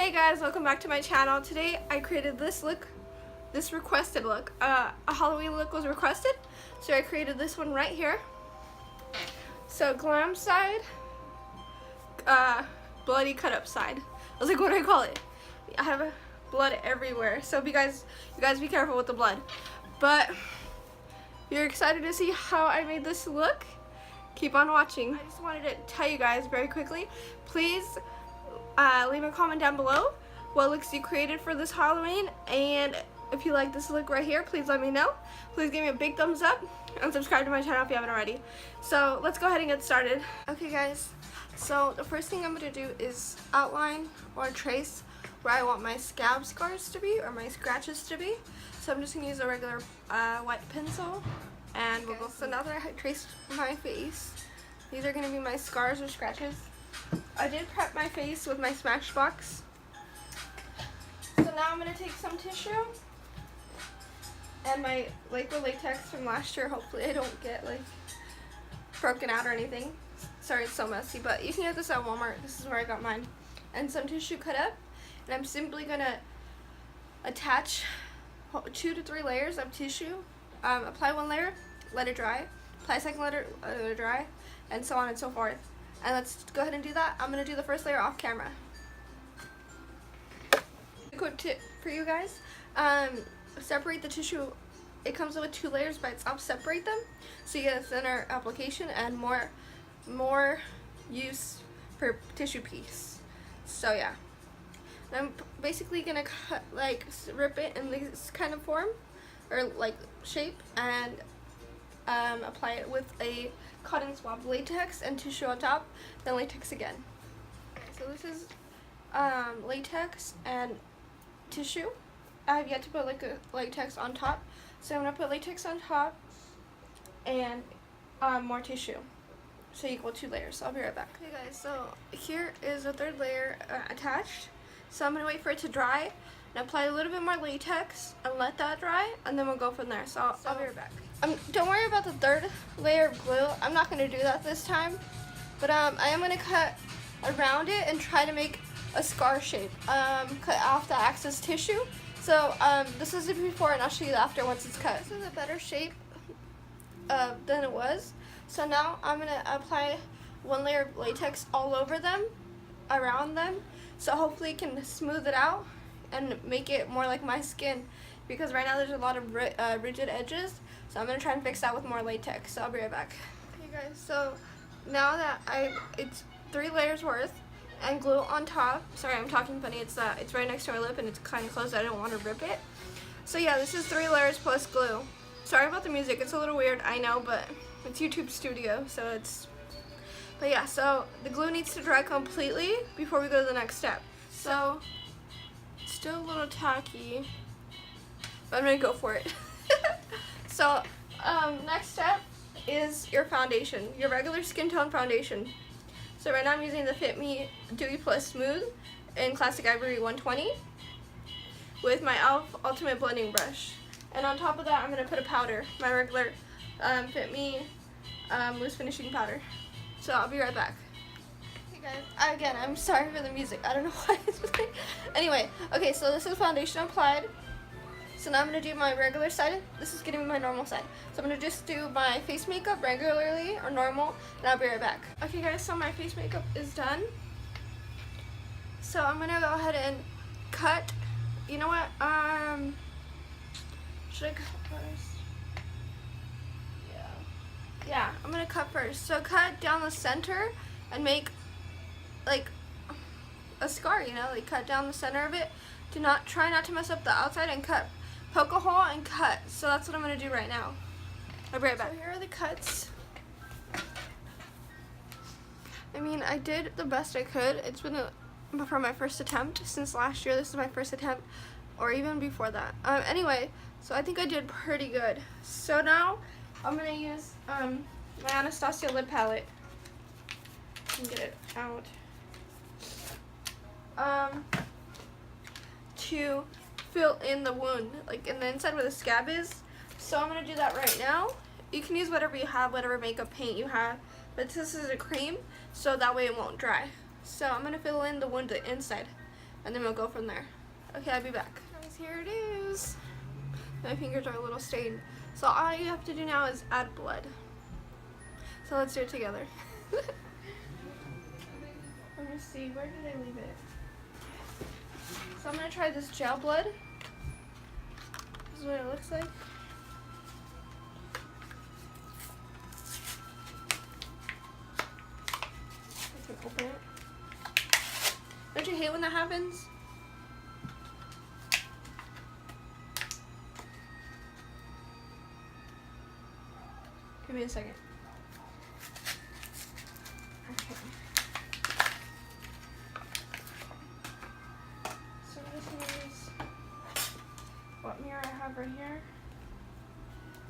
Hey guys, welcome back to my channel. Today I created this look, this requested look. A Halloween look was requested, so I created this one right here. So glam side, bloody cut up side. I was like, what do I call it? I have blood everywhere, so you guys be careful with the blood. But you're excited to see how I made this look? Keep on watching. I just wanted to tell you guys very quickly, please leave a comment down below what looks you created for this Halloween, and if you like this look right here, please let me know. Please give me a big thumbs up and subscribe to my channel if you haven't already. So let's go ahead and get started. Okay guys, so the first thing I'm going to do is outline or trace where I want my scab scars to be or my scratches to be. So I'm just going to use a regular white pencil, and we'll go. So now that I have traced my face, these are going to be my scars or scratches. I did prep my face with my Smashbox. So now I'm going to take some tissue and my liquid latex from last year. Hopefully I don't get like broken out or anything. Sorry it's so messy, but you can get this at Walmart. This is where I got mine. And some tissue cut up. And I'm simply going to attach 2 to 3 layers of tissue. Apply one layer, let it dry. Apply a second layer, let it dry. And so on and so forth. And let's go ahead and do that. I'm going to do the first layer off camera. A quick tip for you guys. Separate the tissue. It comes with 2 layers by itself. Separate them so you get a thinner application and more use per tissue piece. So yeah. I'm basically going to cut, like, rip it in this kind of form or like shape and apply it with a cotton swab latex and tissue on top, then latex again. So this is latex and tissue. I have yet to put like a latex on top, so I'm gonna put latex on top and more tissue, so equal 2 layers. So I'll be right back. Okay guys, so here is the 3rd layer attached. So I'm gonna wait for it to dry and apply a little bit more latex and let that dry, and then we'll go from there. So I'll be right back. Don't worry about the 3rd layer of glue. I'm not going to do that this time, but I am going to cut around it and try to make a scar shape. Cut off the excess tissue. So this is the before, and I'll show you the after once it's cut. This is a better shape than it was. So now I'm going to apply 1 layer of latex all over them, around them, so hopefully it can smooth it out and make it more like my skin, because right now there's a lot of rigid edges. So I'm going to try and fix that with more latex. So I'll be right back. Okay guys, so now that it's 3 layers worth and glue on top. Sorry, I'm talking funny. It's right next to my lip and it's kind of closed. I don't want to rip it. So yeah, this is 3 layers plus glue. Sorry about the music. It's a little weird, I know, but it's YouTube Studio, so it's. But yeah, so the glue needs to dry completely before we go to the next step. So it's still a little tacky, but I'm gonna go for it. So, next step is your foundation, your regular skin tone foundation. So right now I'm using the Fit Me Dewy Plus Smooth in Classic Ivory 120 with my e.l.f. Ultimate Blending Brush. And on top of that, I'm going to put a powder, my regular Fit Me Loose Finishing Powder. So I'll be right back. Hey guys, again, I'm sorry for the music. I don't know why it's playing. Anyway, okay, so this is foundation applied. So now I'm going to do my regular side. This is going to be my normal side. So I'm going to just do my face makeup regularly or normal, and I'll be right back. Okay guys, so my face makeup is done. So I'm going to go ahead and cut. You know what? Should I cut first? Yeah, I'm going to cut first. So cut down the center and make like a scar, you know, like cut down the center of it. Try not to mess up the outside and cut. Poke a hole and cut. So that's what I'm going to do right now. I'll be right back. So here are the cuts. I mean, I did the best I could. It's been for my first attempt. Since last year, this is my first attempt, or even before that. Anyway, so I think I did pretty good. So now I'm going to use my Anastasia lip palette and get it out to fill in the wound, like in the inside where the scab is. So I'm going to do that right now. You can use whatever you have, whatever makeup paint you have, but this is a cream, so that way it won't dry. So I'm going to fill in the wound, the inside. and then we'll go from there. Okay, I'll be back. Guys, here it is. My fingers are a little stained. So all you have to do now is add blood. So let's do it together. Let me see, where did I leave it? So I'm gonna try this gel blood. This is what it looks like. I can open it. Don't you hate when that happens? Give me a second. Okay. So this is what mirror I have right here.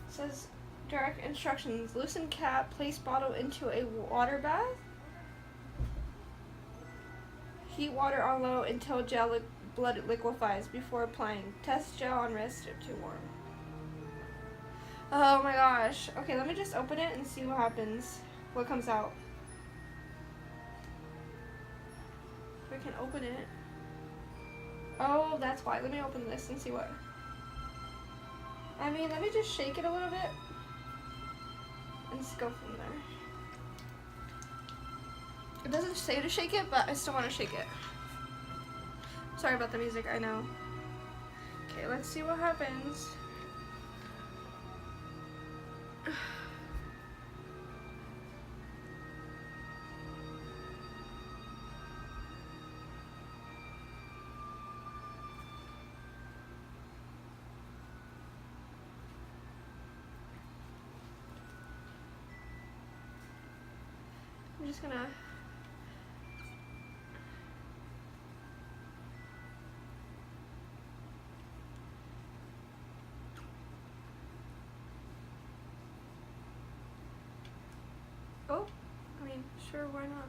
It says direct instructions. Loosen cap, place bottle into a water bath. Heat water on low until blood liquefies before applying. Test gel on wrist to warm. Oh my gosh. Okay, let me just open it and see what happens. What comes out. We can open it. Oh, that's why. Let me open this and see what. I mean, let me just shake it a little bit and just go from there. It doesn't say to shake it, but I still want to shake it. Sorry about the music, I know. Okay, let's see what happens. I'm just gonna oh, I mean, sure, why not?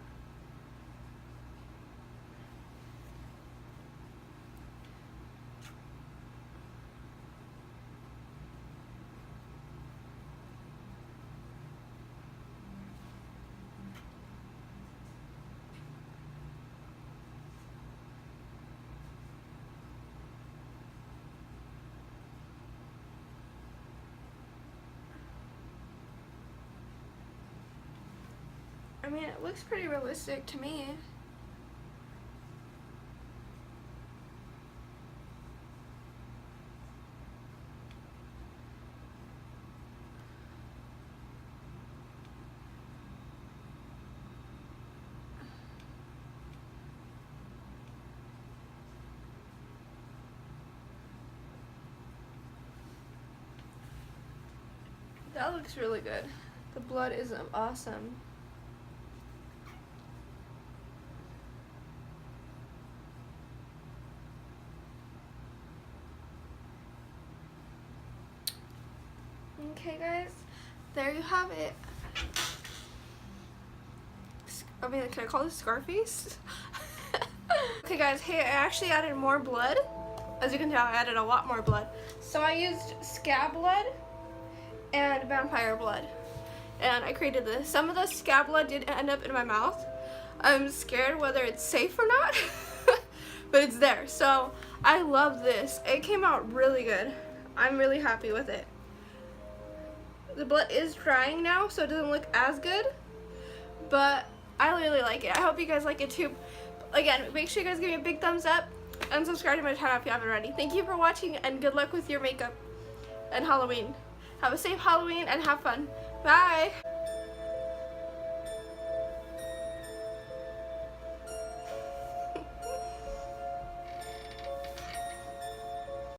I mean, it looks pretty realistic to me. That looks really good. The blood is awesome. Okay guys, there you have it. I mean, can I call this Scarface? Okay guys, hey, I actually added more blood. As you can tell, I added a lot more blood. So I used scab blood and vampire blood. And I created this. Some of the scab blood did end up in my mouth. I'm scared whether it's safe or not, but it's there. So I love this. It came out really good. I'm really happy with it. The blood is drying now, so it doesn't look as good, but I really like it. I hope you guys like it too. Again, make sure you guys give me a big thumbs up and subscribe to my channel if you haven't already. Thank you for watching, and good luck with your makeup and Halloween. Have a safe Halloween and have fun. Bye!